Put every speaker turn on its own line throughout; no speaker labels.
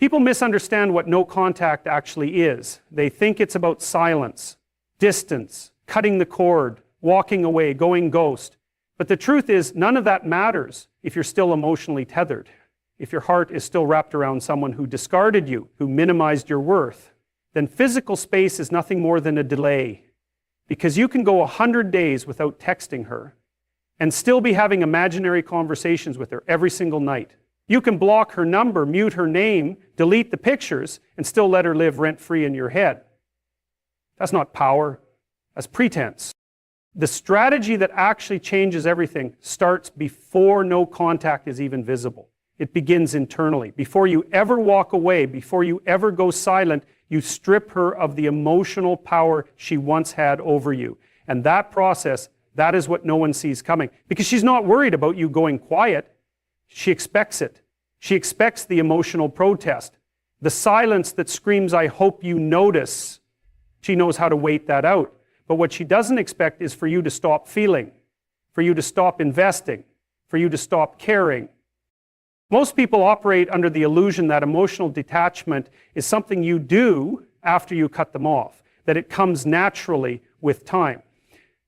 People misunderstand what no contact actually is. They think it's about silence, distance, cutting the cord, walking away, going ghost. But the truth is, none of that matters if you're still emotionally tethered. If your heart is still wrapped around someone who discarded you, who minimized your worth, then physical space is nothing more than a delay. Because you can go 100 days without texting her and still be having imaginary conversations with her every single night. You can block her number, mute her name, delete the pictures, and still let her live rent-free in your head. That's not power, that's pretense. The strategy that actually changes everything starts before no contact is even visible. It begins internally. Before you ever walk away, before you ever go silent, you strip her of the emotional power she once had over you. And that process, that is what no one sees coming. Because she's not worried about you going quiet. She expects it. She expects the emotional protest. The silence that screams, "I hope you notice." She knows how to wait that out. But what she doesn't expect is for you to stop feeling, for you to stop investing, for you to stop caring. Most people operate under the illusion that emotional detachment is something you do after you cut them off, that it comes naturally with time.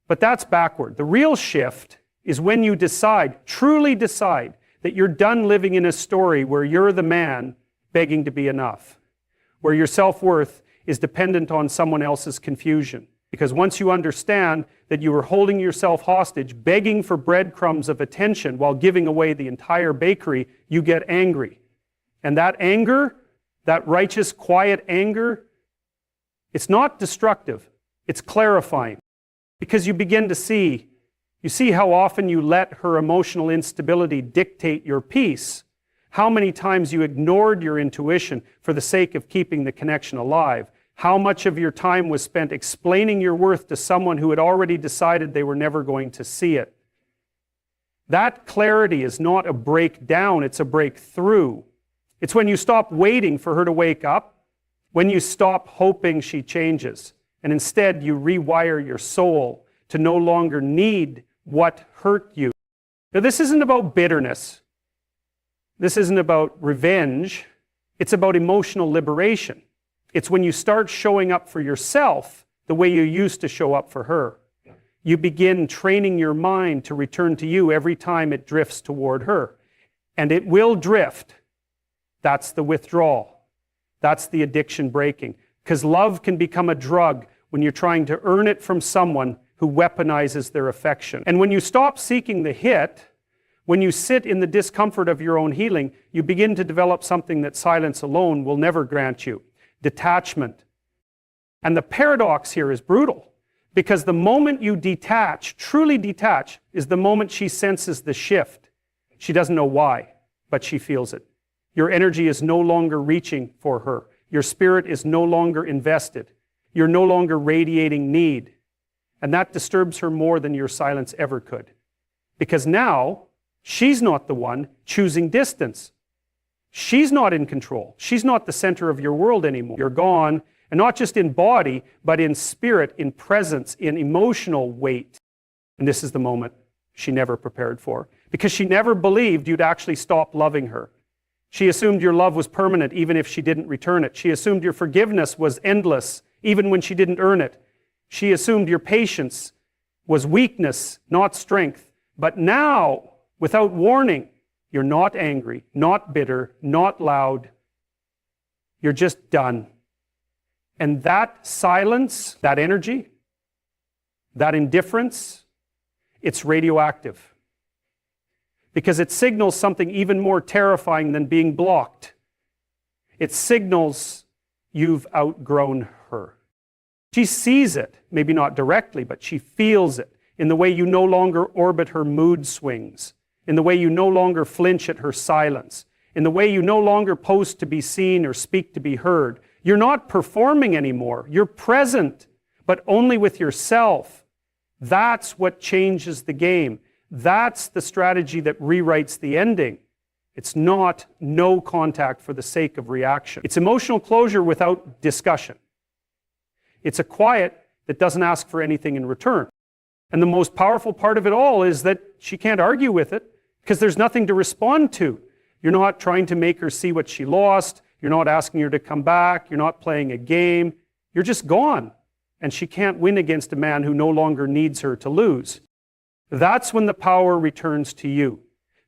But that's backward. The real shift is when you decide, truly decide, that you're done living in a story where you're the man begging to be enough, where your self-worth is dependent on someone else's confusion. Because once you understand that you are holding yourself hostage, begging for breadcrumbs of attention while giving away the entire bakery, you get angry. And that anger, that righteous, quiet anger, it's not destructive, it's clarifying. Because you begin to see, you see how often you let her emotional instability dictate your peace, how many times you ignored your intuition for the sake of keeping the connection alive, how much of your time was spent explaining your worth to someone who had already decided they were never going to see it. That clarity is not a breakdown, it's a breakthrough. It's when you stop waiting for her to wake up, when you stop hoping she changes, and instead you rewire your soul to no longer need what hurt you. Now, this isn't about bitterness. This isn't about revenge. It's about emotional liberation. It's when you start showing up for yourself the way you used to show up for her. You begin training your mind to return to you every time it drifts toward her. And it will drift. That's the withdrawal. That's the addiction breaking. Because love can become a drug when you're trying to earn it from someone who weaponizes their affection. And when you stop seeking the hit, when you sit in the discomfort of your own healing, you begin to develop something that silence alone will never grant you. Detachment. And the paradox here is brutal, because the moment you detach, truly detach, is the moment she senses the shift. She doesn't know why, but she feels it. Your energy is no longer reaching for her. Your spirit is no longer invested. You're no longer radiating need. And that disturbs her more than your silence ever could. Because now, she's not the one choosing distance. She's not in control. She's not the center of your world anymore. You're gone, and not just in body, but in spirit, in presence, in emotional weight. And this is the moment she never prepared for, because she never believed you'd actually stop loving her. She assumed your love was permanent even if she didn't return it. She assumed your forgiveness was endless even when she didn't earn it. She assumed your patience was weakness, not strength. But now, without warning, you're not angry, not bitter, not loud. You're just done. And that silence, that energy, that indifference, it's radioactive. Because it signals something even more terrifying than being blocked. It signals you've outgrown her. She sees it, maybe not directly, but she feels it in the way you no longer orbit her mood swings, in the way you no longer flinch at her silence, in the way you no longer post to be seen or speak to be heard. You're not performing anymore. You're present, but only with yourself. That's what changes the game. That's the strategy that rewrites the ending. It's not no contact for the sake of reaction. It's emotional closure without discussion. It's a quiet that doesn't ask for anything in return. And the most powerful part of it all is that she can't argue with it because there's nothing to respond to. You're not trying to make her see what she lost. You're not asking her to come back. You're not playing a game. You're just gone. And she can't win against a man who no longer needs her to lose. That's when the power returns to you,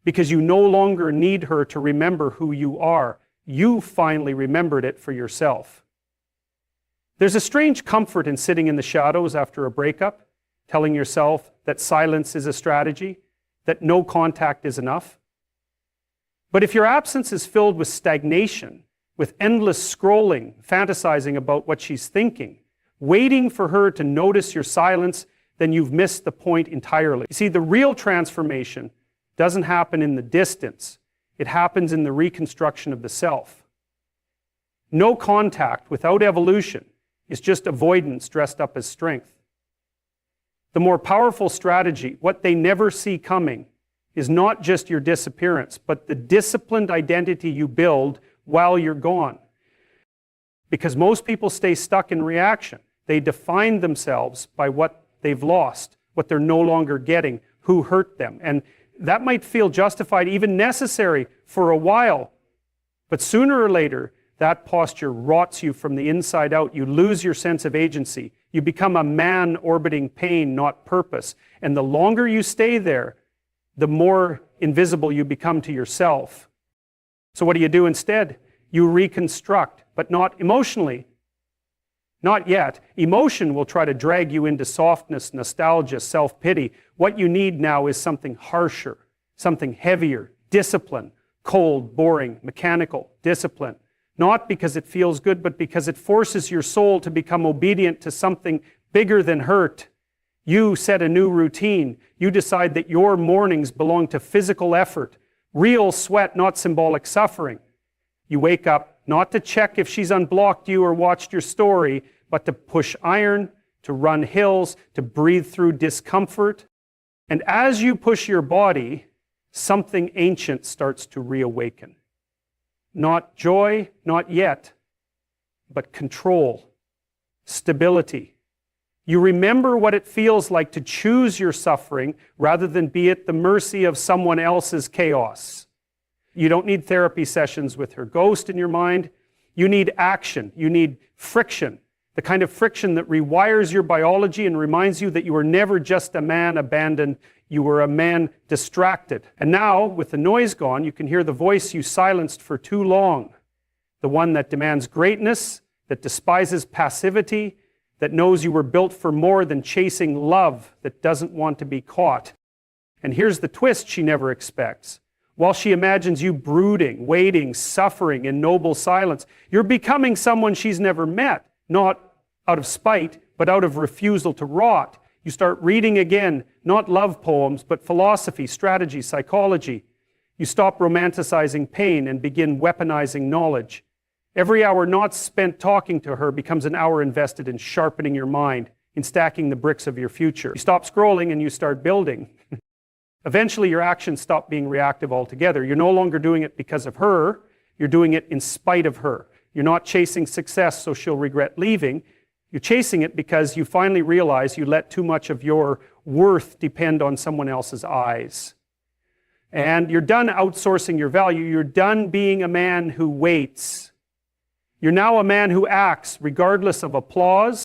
because you no longer need her to remember who you are. You finally remembered it for yourself. There's a strange comfort in sitting in the shadows after a breakup, telling yourself that silence is a strategy, that no contact is enough. But if your absence is filled with stagnation, with endless scrolling, fantasizing about what she's thinking, waiting for her to notice your silence, then you've missed the point entirely. You see, the real transformation doesn't happen in the distance. It happens in the reconstruction of the self. No contact without evolution is just avoidance dressed up as strength. The more powerful strategy, what they never see coming, is not just your disappearance, but the disciplined identity you build while you're gone. Because most people stay stuck in reaction. They define themselves by what they've lost, what they're no longer getting, who hurt them. And that might feel justified, even necessary for a while. But sooner or later, that posture rots you from the inside out. You lose your sense of agency. You become a man orbiting pain, not purpose. And the longer you stay there, the more invisible you become to yourself. So what do you do instead? You reconstruct, but not emotionally. Not yet. Emotion will try to drag you into softness, nostalgia, self-pity. What you need now is something harsher, something heavier, discipline, cold, boring, mechanical, discipline. Not because it feels good, but because it forces your soul to become obedient to something bigger than hurt. You set a new routine. You decide that your mornings belong to physical effort, real sweat, not symbolic suffering. You wake up not to check if she's unblocked you or watched your story, but to push iron, to run hills, to breathe through discomfort. And as you push your body, something ancient starts to reawaken. Not joy, not yet, but control, stability. You remember what it feels like to choose your suffering rather than be at the mercy of someone else's chaos. You don't need therapy sessions with her ghost in your mind. You need action. You need friction. The kind of friction that rewires your biology and reminds you that you were never just a man abandoned. You were a man distracted. And now, with the noise gone, you can hear the voice you silenced for too long. The one that demands greatness, that despises passivity, that knows you were built for more than chasing love, that doesn't want to be caught. And here's the twist she never expects. While she imagines you brooding, waiting, suffering in noble silence, you're becoming someone she's never met, not out of spite, but out of refusal to rot. You start reading again, not love poems, but philosophy, strategy, psychology. You stop romanticizing pain and begin weaponizing knowledge. Every hour not spent talking to her becomes an hour invested in sharpening your mind, in stacking the bricks of your future. You stop scrolling and you start building. Eventually, your actions stop being reactive altogether. You're no longer doing it because of her. You're doing it in spite of her. You're not chasing success so she'll regret leaving. You're chasing it because you finally realize you let too much of your worth depend on someone else's eyes. And you're done outsourcing your value. You're done being a man who waits. You're now a man who acts regardless of applause.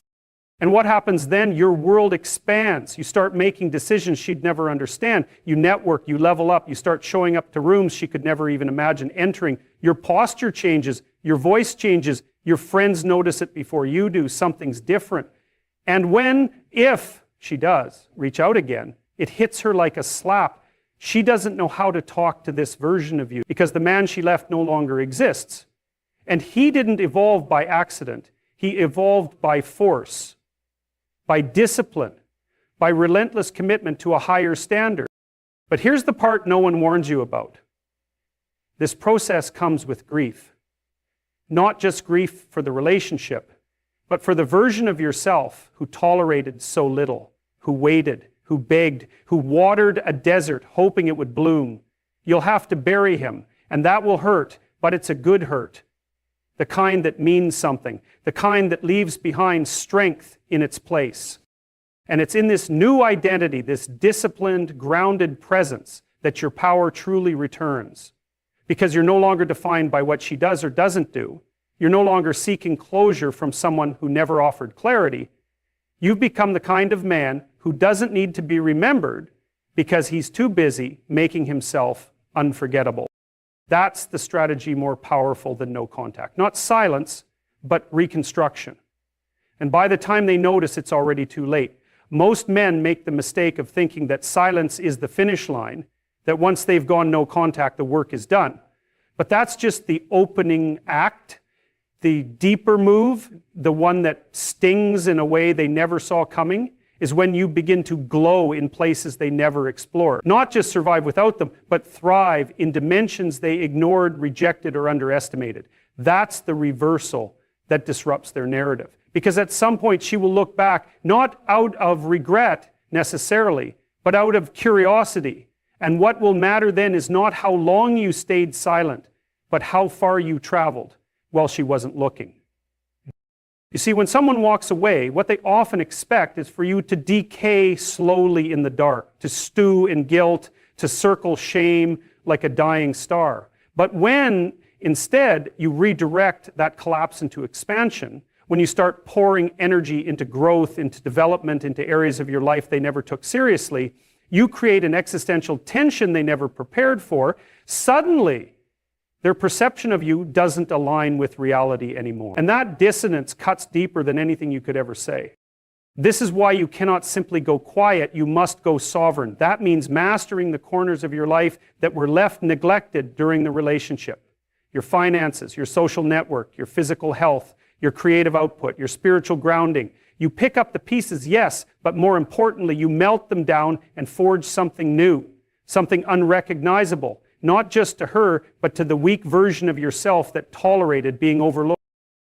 And what happens then? Your world expands. You start making decisions she'd never understand. You network, you level up, you start showing up to rooms she could never even imagine entering. Your posture changes, your voice changes, your friends notice it before you do. Something's different. And when, if she does reach out again, it hits her like a slap. She doesn't know how to talk to this version of you because the man she left no longer exists. And he didn't evolve by accident. He evolved by force, by discipline, by relentless commitment to a higher standard. But here's the part no one warns you about. This process comes with grief. Not just grief for the relationship, but for the version of yourself who tolerated so little, who waited, who begged, who watered a desert hoping it would bloom. You'll have to bury him, and that will hurt, but it's a good hurt. The kind that means something, the kind that leaves behind strength in its place. And it's in this new identity, this disciplined, grounded presence, that your power truly returns. because you're no longer defined by what she does or doesn't do. You're no longer seeking closure from someone who never offered clarity. You've become the kind of man who doesn't need to be remembered because he's too busy making himself unforgettable. That's the strategy more powerful than no contact. Not silence, but reconstruction. And by the time they notice, it's already too late. Most men make the mistake of thinking that silence is the finish line, that once they've gone no contact, the work is done. But that's just the opening act. The deeper move, the one that stings in a way they never saw coming, is when you begin to glow in places they never explored. Not just survive without them, but thrive in dimensions they ignored, rejected, or underestimated. That's the reversal that disrupts their narrative. Because at some point she will look back, not out of regret necessarily, but out of curiosity. And what will matter then is not how long you stayed silent, but how far you traveled while she wasn't looking. You see, when someone walks away, what they often expect is for you to decay slowly in the dark, to stew in guilt, to circle shame like a dying star. But when instead you redirect that collapse into expansion, when you start pouring energy into growth, into development, into areas of your life they never took seriously, you create an existential tension they never prepared for. Suddenly, their perception of you doesn't align with reality anymore. And that dissonance cuts deeper than anything you could ever say. This is why you cannot simply go quiet, you must go sovereign. That means mastering the corners of your life that were left neglected during the relationship. Your finances, your social network, your physical health, your creative output, your spiritual grounding. You pick up the pieces, yes, but more importantly, you melt them down and forge something new, something unrecognizable, not just to her, but to the weak version of yourself that tolerated being overlooked.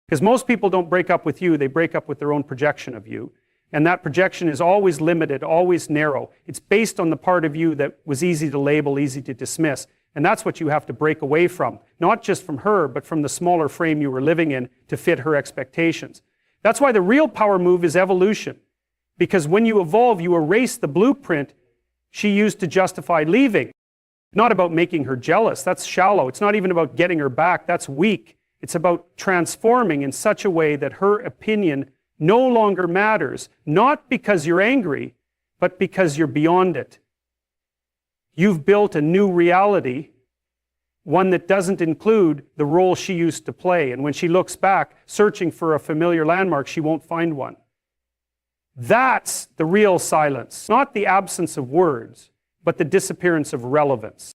Because most people don't break up with you, they break up with their own projection of you. And that projection is always limited, always narrow. It's based on the part of you that was easy to label, easy to dismiss. And that's what you have to break away from, not just from her, but from the smaller frame you were living in to fit her expectations. That's why the real power move is evolution. Because when you evolve, you erase the blueprint she used to justify leaving. Not about making her jealous, that's shallow. It's not even about getting her back, that's weak. It's about transforming in such a way that her opinion no longer matters, not because you're angry, but because you're beyond it. You've built a new reality, one that doesn't include the role she used to play. And when she looks back, searching for a familiar landmark, she won't find one. That's the real silence, not the absence of words, but the disappearance of relevance.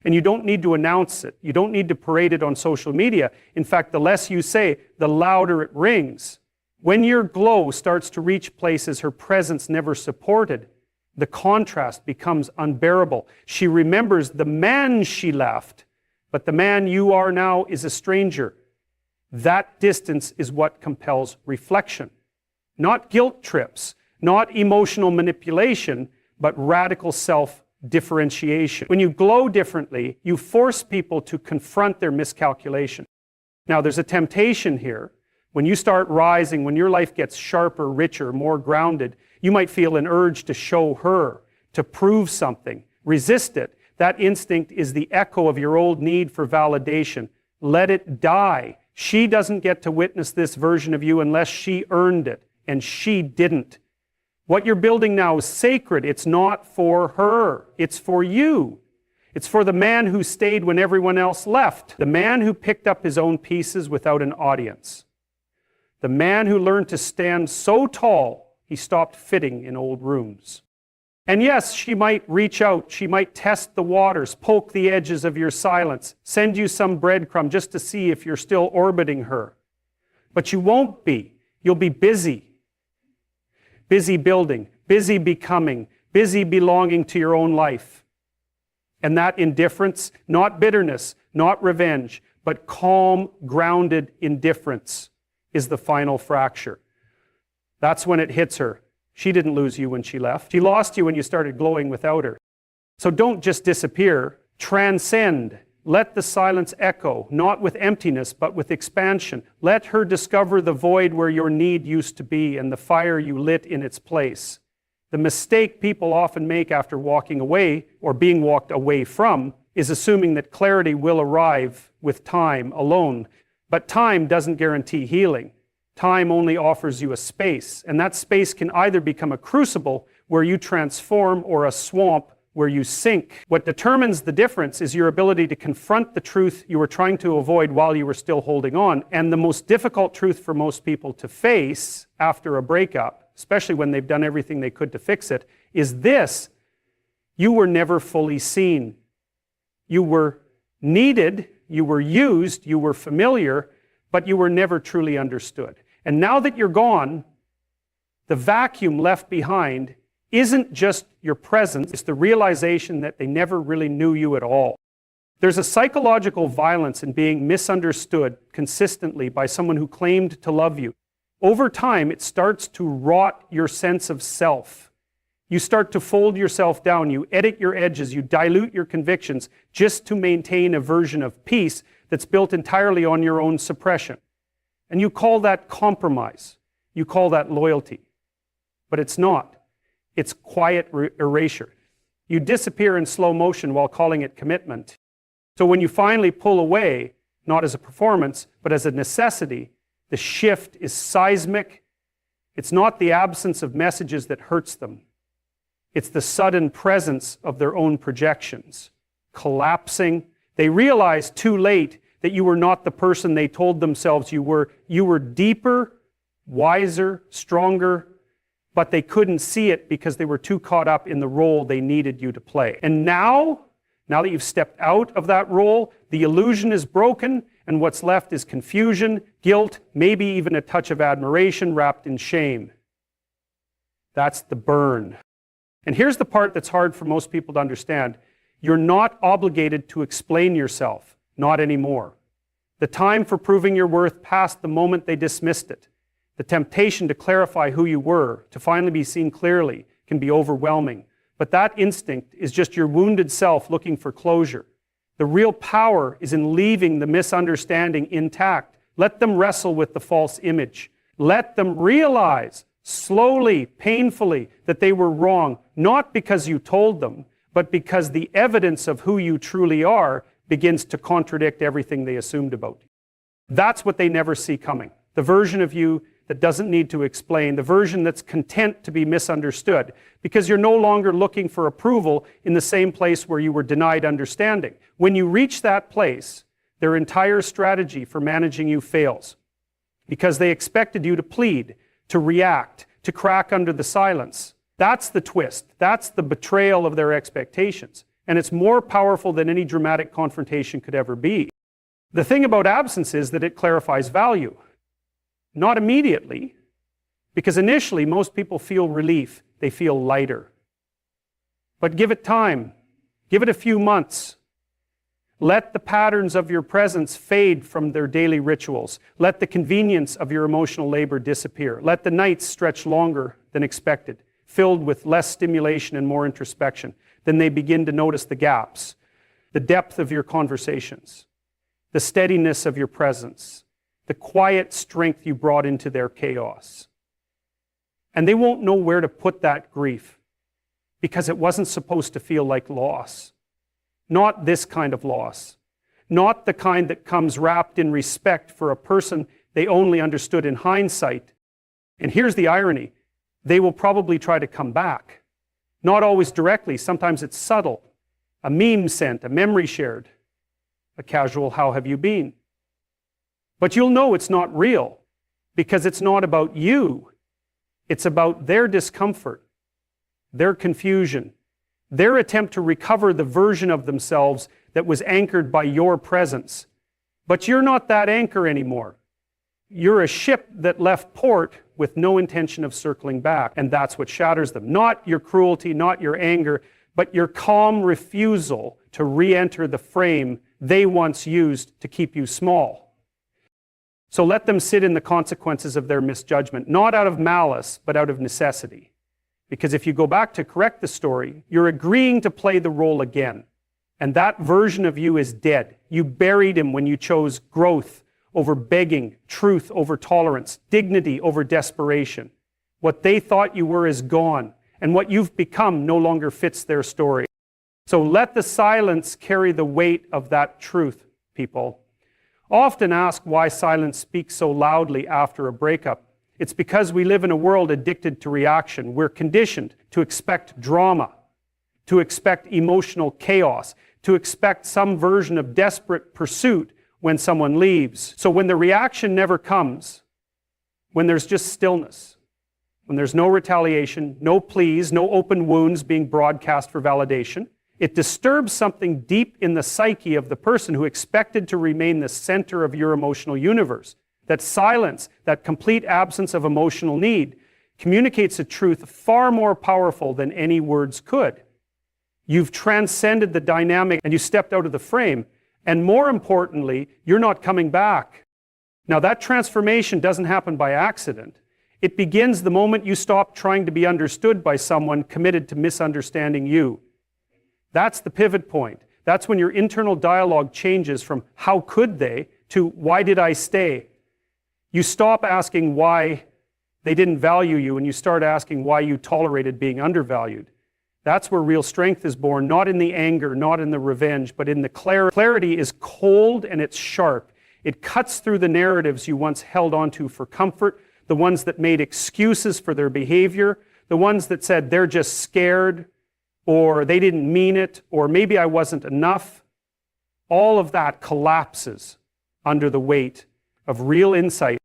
And you don't need to announce it. You don't need to parade it on social media. In fact, the less you say, the louder it rings. When your glow starts to reach places her presence never supported, the contrast becomes unbearable. She remembers the man she left, but the man you are now is a stranger. That distance is what compels reflection. Not guilt trips, not emotional manipulation, but radical self-differentiation. When you glow differently, you force people to confront their miscalculation. Now, there's a temptation here. When you start rising, when your life gets sharper, richer, more grounded, you might feel an urge to show her, to prove something. Resist it. That instinct is the echo of your old need for validation. Let it die. She doesn't get to witness this version of you unless she earned it, and she didn't. What you're building now is sacred. It's not for her. It's for you. It's for the man who stayed when everyone else left. The man who picked up his own pieces without an audience. The man who learned to stand so tall, he stopped fitting in old rooms. And yes, she might reach out. She might test the waters, poke the edges of your silence, send you some breadcrumb just to see if you're still orbiting her. But you won't be. You'll be busy. Busy building, busy becoming, busy belonging to your own life. And that indifference, not bitterness, not revenge, but calm, grounded indifference is the final fracture. That's when it hits her. She didn't lose you when she left. She lost you when you started glowing without her. So don't just disappear. Transcend. Let the silence echo, not with emptiness, but with expansion. Let her discover the void where your need used to be and the fire you lit in its place. The mistake people often make after walking away or being walked away from is assuming that clarity will arrive with time alone. But time doesn't guarantee healing. Time only offers you a space, and that space can either become a crucible where you transform or a swamp where you sink. What determines the difference is your ability to confront the truth you were trying to avoid while you were still holding on. And the most difficult truth for most people to face after a breakup, especially when they've done everything they could to fix it, is this: you were never fully seen. You were needed, you were used, you were familiar, but you were never truly understood. And now that you're gone, the vacuum left behind isn't just your presence, it's the realization that they never really knew you at all. There's a psychological violence in being misunderstood consistently by someone who claimed to love you. Over time, it starts to rot your sense of self. You start to fold yourself down, you edit your edges, you dilute your convictions just to maintain a version of peace that's built entirely on your own suppression. And you call that compromise. You call that loyalty. But it's not. It's quiet erasure. You disappear in slow motion while calling it commitment. So when you finally pull away, not as a performance, but as a necessity, the shift is seismic. It's not the absence of messages that hurts them. It's the sudden presence of their own projections, collapsing. They realize too late that you were not the person they told themselves you were. You were deeper, wiser, stronger, but they couldn't see it because they were too caught up in the role they needed you to play. And now that you've stepped out of that role, the illusion is broken, and what's left is confusion, guilt, maybe even a touch of admiration wrapped in shame. That's the burn. And here's the part that's hard for most people to understand. You're not obligated to explain yourself, not anymore. The time for proving your worth passed the moment they dismissed it. The temptation to clarify who you were, to finally be seen clearly, can be overwhelming. But that instinct is just your wounded self looking for closure. The real power is in leaving the misunderstanding intact. Let them wrestle with the false image. Let them realize, slowly, painfully, that they were wrong, not because you told them, but because the evidence of who you truly are begins to contradict everything they assumed about you. That's what they never see coming. The version of you that doesn't need to explain, the version that's content to be misunderstood, because you're no longer looking for approval in the same place where you were denied understanding. When you reach that place, their entire strategy for managing you fails, because they expected you to plead, to react, to crack under the silence. That's the twist. That's the betrayal of their expectations. And it's more powerful than any dramatic confrontation could ever be. The thing about absence is that it clarifies value. Not immediately, because initially most people feel relief. They feel lighter. But give it time. Give it a few months. Let the patterns of your presence fade from their daily rituals. Let the convenience of your emotional labor disappear. Let the nights stretch longer than expected, filled with less stimulation and more introspection. Then they begin to notice the gaps, the depth of your conversations, the steadiness of your presence, the quiet strength you brought into their chaos. And they won't know where to put that grief, because it wasn't supposed to feel like loss. Not this kind of loss. Not the kind that comes wrapped in respect for a person they only understood in hindsight. And here's the irony. They will probably try to come back. Not always directly. Sometimes it's subtle. A meme sent, a memory shared, a casual "how have you been?" But you'll know it's not real, because it's not about you. It's about their discomfort, their confusion, their attempt to recover the version of themselves that was anchored by your presence. But you're not that anchor anymore. You're a ship that left port with no intention of circling back, and that's what shatters them. Not your cruelty, not your anger, but your calm refusal to re-enter the frame they once used to keep you small. So let them sit in the consequences of their misjudgment, not out of malice, but out of necessity. Because if you go back to correct the story, you're agreeing to play the role again. And that version of you is dead. You buried him when you chose growth over begging, truth over tolerance, dignity over desperation. What they thought you were is gone, and what you've become no longer fits their story. So let the silence carry the weight of that truth, people. Often ask why silence speaks so loudly after a breakup. It's because we live in a world addicted to reaction. We're conditioned to expect drama, to expect emotional chaos, to expect some version of desperate pursuit when someone leaves. So when the reaction never comes, when there's just stillness, when there's no retaliation, no pleas, no open wounds being broadcast for validation, it disturbs something deep in the psyche of the person who expected to remain the center of your emotional universe. That silence, that complete absence of emotional need, communicates a truth far more powerful than any words could. You've transcended the dynamic and you stepped out of the frame. And more importantly, you're not coming back. Now that transformation doesn't happen by accident. It begins the moment you stop trying to be understood by someone committed to misunderstanding you. That's the pivot point. That's when your internal dialogue changes from how could they to why did I stay? You stop asking why they didn't value you and you start asking why you tolerated being undervalued. That's where real strength is born, not in the anger, not in the revenge, but in the clarity. Clarity is cold and it's sharp. It cuts through the narratives you once held onto for comfort, the ones that made excuses for their behavior, the ones that said they're just scared, or they didn't mean it, or maybe I wasn't enough. All of that collapses under the weight of real insight.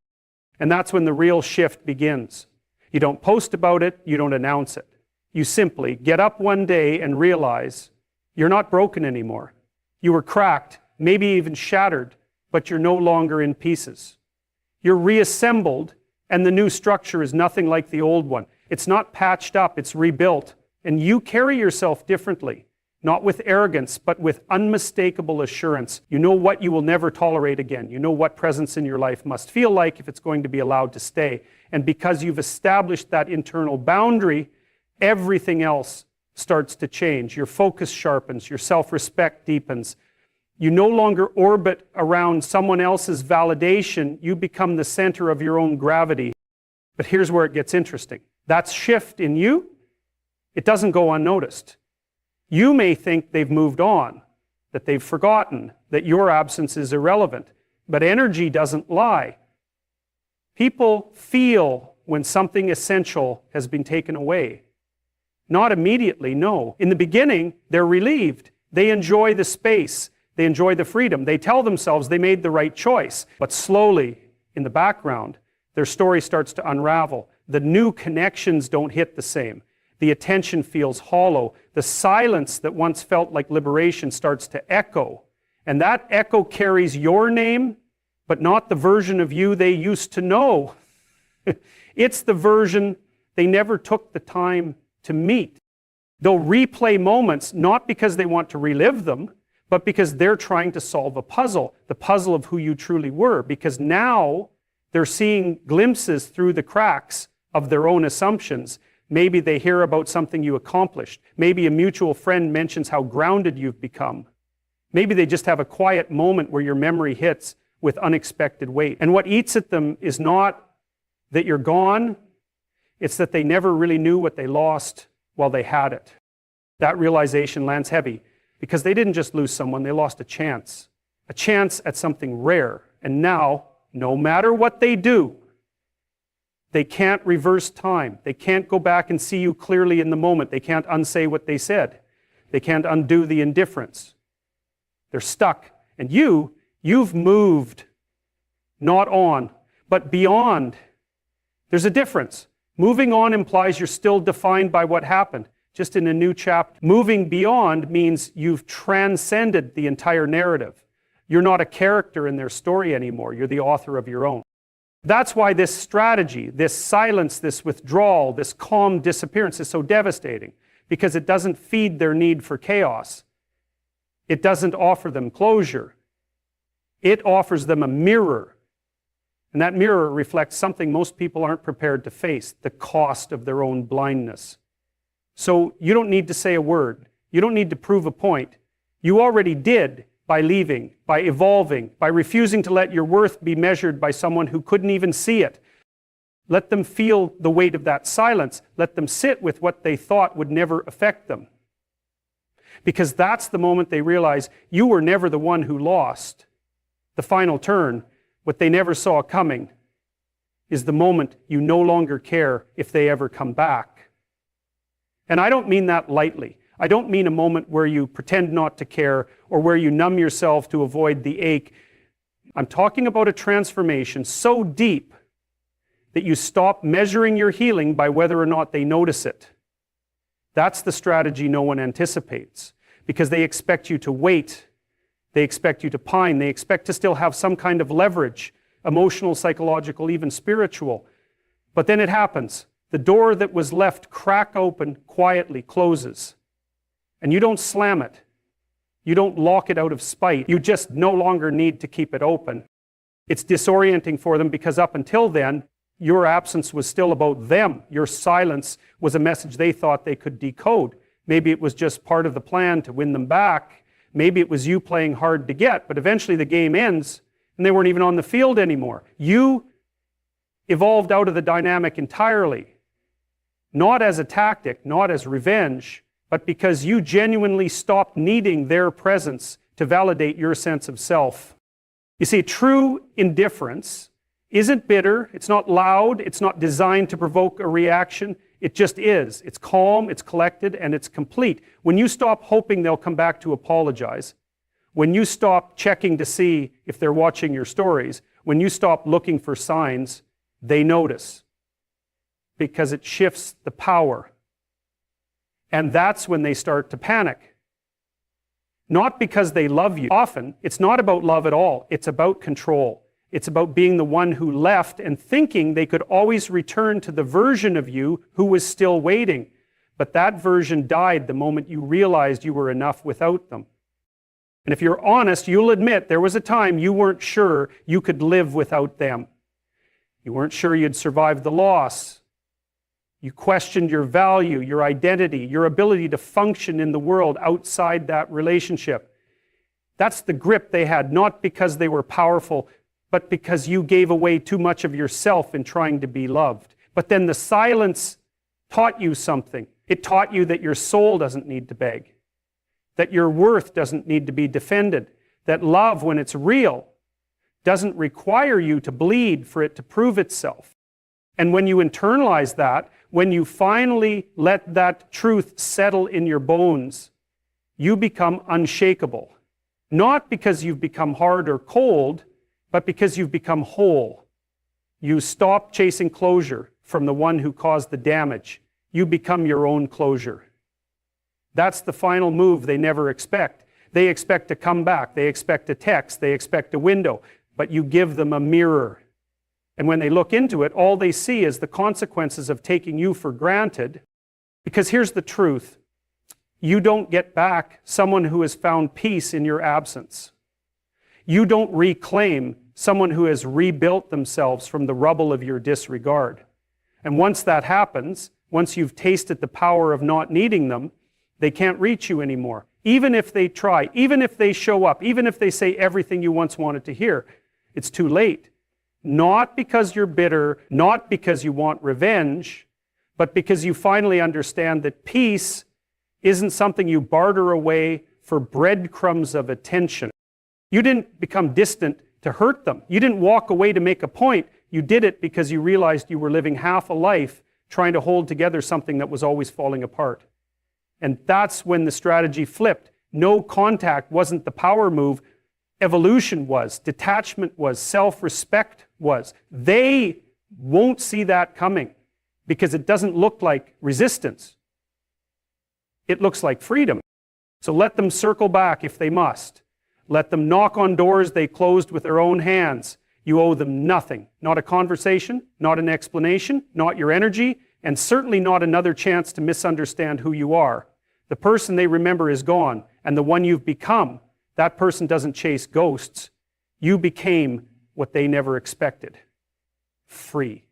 And that's when the real shift begins. You don't post about it, you don't announce it. You simply get up one day and realize you're not broken anymore. You were cracked, maybe even shattered, but you're no longer in pieces. You're reassembled, and the new structure is nothing like the old one. It's not patched up, it's rebuilt. And you carry yourself differently, not with arrogance, but with unmistakable assurance. You know what you will never tolerate again. You know what presence in your life must feel like if it's going to be allowed to stay. And because you've established that internal boundary, everything else starts to change. Your focus sharpens, your self-respect deepens. You no longer orbit around someone else's validation. You become the center of your own gravity. But here's where it gets interesting. That shift in you, it doesn't go unnoticed. You may think they've moved on, that they've forgotten, that your absence is irrelevant, but energy doesn't lie. People feel when something essential has been taken away. Not immediately, no. In the beginning, they're relieved. They enjoy the space. They enjoy the freedom. They tell themselves they made the right choice. But slowly, in the background, their story starts to unravel. The new connections don't hit the same. The attention feels hollow. The silence that once felt like liberation starts to echo. And that echo carries your name, but not the version of you they used to know. It's the version they never took the time to meet. They'll replay moments, not because they want to relive them, but because they're trying to solve a puzzle, the puzzle of who you truly were, because now they're seeing glimpses through the cracks of their own assumptions. Maybe they hear about something you accomplished. Maybe a mutual friend mentions how grounded you've become. Maybe they just have a quiet moment where your memory hits with unexpected weight. And what eats at them is not that you're gone, it's that they never really knew what they lost while they had it. That realization lands heavy because they didn't just lose someone, they lost a chance at something rare. And now, no matter what they do, they can't reverse time. They can't go back and see you clearly in the moment. They can't unsay what they said. They can't undo the indifference. They're stuck. And you've moved, not on, but beyond. There's a difference. Moving on implies you're still defined by what happened, just in a new chapter. Moving beyond means you've transcended the entire narrative. You're not a character in their story anymore. You're the author of your own. That's why this strategy, this silence, this withdrawal, this calm disappearance is so devastating, because it doesn't feed their need for chaos. It doesn't offer them closure. It offers them a mirror. And that mirror reflects something most people aren't prepared to face, the cost of their own blindness. So you don't need to say a word. You don't need to prove a point. You already did by leaving, by evolving, by refusing to let your worth be measured by someone who couldn't even see it. Let them feel the weight of that silence. Let them sit with what they thought would never affect them. Because that's the moment they realize you were never the one who lost. The final turn, what they never saw coming, is the moment you no longer care if they ever come back. And I don't mean that lightly. I don't mean a moment where you pretend not to care or where you numb yourself to avoid the ache. I'm talking about a transformation so deep that you stop measuring your healing by whether or not they notice it. That's the strategy no one anticipates, because they expect you to wait. They expect you to pine. They expect to still have some kind of leverage, emotional, psychological, even spiritual. But then it happens. The door that was left crack open quietly closes. And you don't slam it. You don't lock it out of spite. You just no longer need to keep it open. It's disorienting for them because up until then, your absence was still about them. Your silence was a message they thought they could decode. Maybe it was just part of the plan to win them back. Maybe it was you playing hard to get, but eventually the game ends and they weren't even on the field anymore. You evolved out of the dynamic entirely. Not as a tactic, not as revenge, but because you genuinely stopped needing their presence to validate your sense of self. You see, true indifference isn't bitter, it's not loud, it's not designed to provoke a reaction. It just is. It's calm, it's collected, and it's complete. When you stop hoping they'll come back to apologize, when you stop checking to see if they're watching your stories, when you stop looking for signs, they notice. Because it shifts the power. And that's when they start to panic. Not because they love you. Often, it's not about love at all. It's about control. It's about being the one who left and thinking they could always return to the version of you who was still waiting. But that version died the moment you realized you were enough without them. And if you're honest, you'll admit there was a time you weren't sure you could live without them. You weren't sure you'd survive the loss. You questioned your value, your identity, your ability to function in the world outside that relationship. That's the grip they had, not because they were powerful, but because you gave away too much of yourself in trying to be loved. But then the silence taught you something. It taught you that your soul doesn't need to beg, that your worth doesn't need to be defended, that love, when it's real, doesn't require you to bleed for it to prove itself. And when you internalize that, when you finally let that truth settle in your bones, you become unshakable. Not because you've become hard or cold, but because you've become whole. You stop chasing closure from the one who caused the damage. You become your own closure. That's the final move they never expect. They expect to come back. They expect a text. They expect a window. But you give them a mirror. And when they look into it, all they see is the consequences of taking you for granted. Because here's the truth. You don't get back someone who has found peace in your absence. You don't reclaim someone who has rebuilt themselves from the rubble of your disregard. And once that happens, once you've tasted the power of not needing them, they can't reach you anymore. Even if they try, even if they show up, even if they say everything you once wanted to hear, it's too late. Not because you're bitter, not because you want revenge, but because you finally understand that peace isn't something you barter away for breadcrumbs of attention. You didn't become distant to hurt them. You didn't walk away to make a point. You did it because you realized you were living half a life trying to hold together something that was always falling apart. And that's when the strategy flipped. No contact wasn't the power move. Evolution was. Detachment was. Self-respect was. They won't see that coming because it doesn't look like resistance. It looks like freedom. So let them circle back if they must. Let them knock on doors they closed with their own hands. You owe them nothing. Not a conversation, not an explanation, not your energy, and certainly not another chance to misunderstand who you are. The person they remember is gone, and the one you've become, that person doesn't chase ghosts. You became what they never expected. Free.